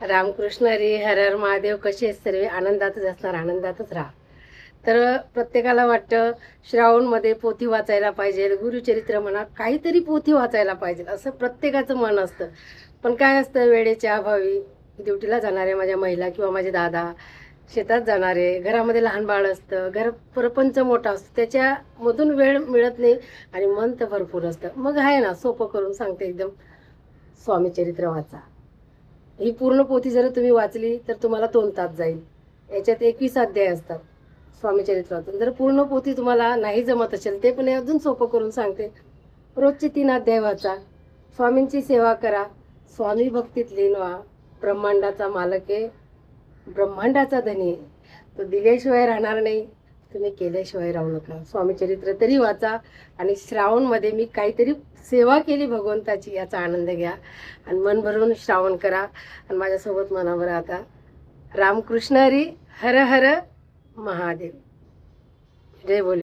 रामकृष्ण हरी, हर हर महादेव. कसे आहेत सर्व? आनंदातच असणार, आनंदातच राहा. तर प्रत्येकाला वाटतं श्रावणमध्ये पोथी वाचायला पाहिजे, गुरुचरित्र म्हणा, काहीतरी पोथी वाचायला पाहिजे असं प्रत्येकाचं मन असतं. पण काय असतं, वेळेच्या अभावी ड्युटीला जाणारे माझ्या महिला किंवा माझे दादा, शेतात जाणारे, घरामध्ये लहान बाळ असतं, प्रपंच मोठा असतो, त्याच्यामधून वेळ मिळत नाही आणि मन तर भरपूर असतं. मग आहे ना, सोपं करून सांगते एकदम, स्वामीचरित्र वाचा. ही पूर्ण पोथी जर तुम्ही वाचली तर तुम्हाला 2 तास जाईल. याच्यात 21 अध्याय असतात स्वामीचरित्रातून. जर पूर्ण पोथी तुम्हाला नाही जमत असेल, ते पण अजून सोपं करून सांगते. रोजचे 3 अध्याय वाचा, स्वामींची सेवा करा, स्वामी भक्तीत लीन व्हा. ब्रह्मांडाचा मालक आहे, ब्रह्मांडाचा धनी आहे. तो दिल्याशिवाय राहणार नाही, तुम्ही केल्याशिवाय राहू नका. स्वामीचरित्र तरी वाचा आणि श्रावणमध्ये मी काहीतरी सेवा केली भगवंताची याचा आनंद घ्या आणि मन भरून श्रावण करा. आणि माझ्यासोबत मनावर आता रामकृष्ण हरी, हर हर महादेव. जय बोले.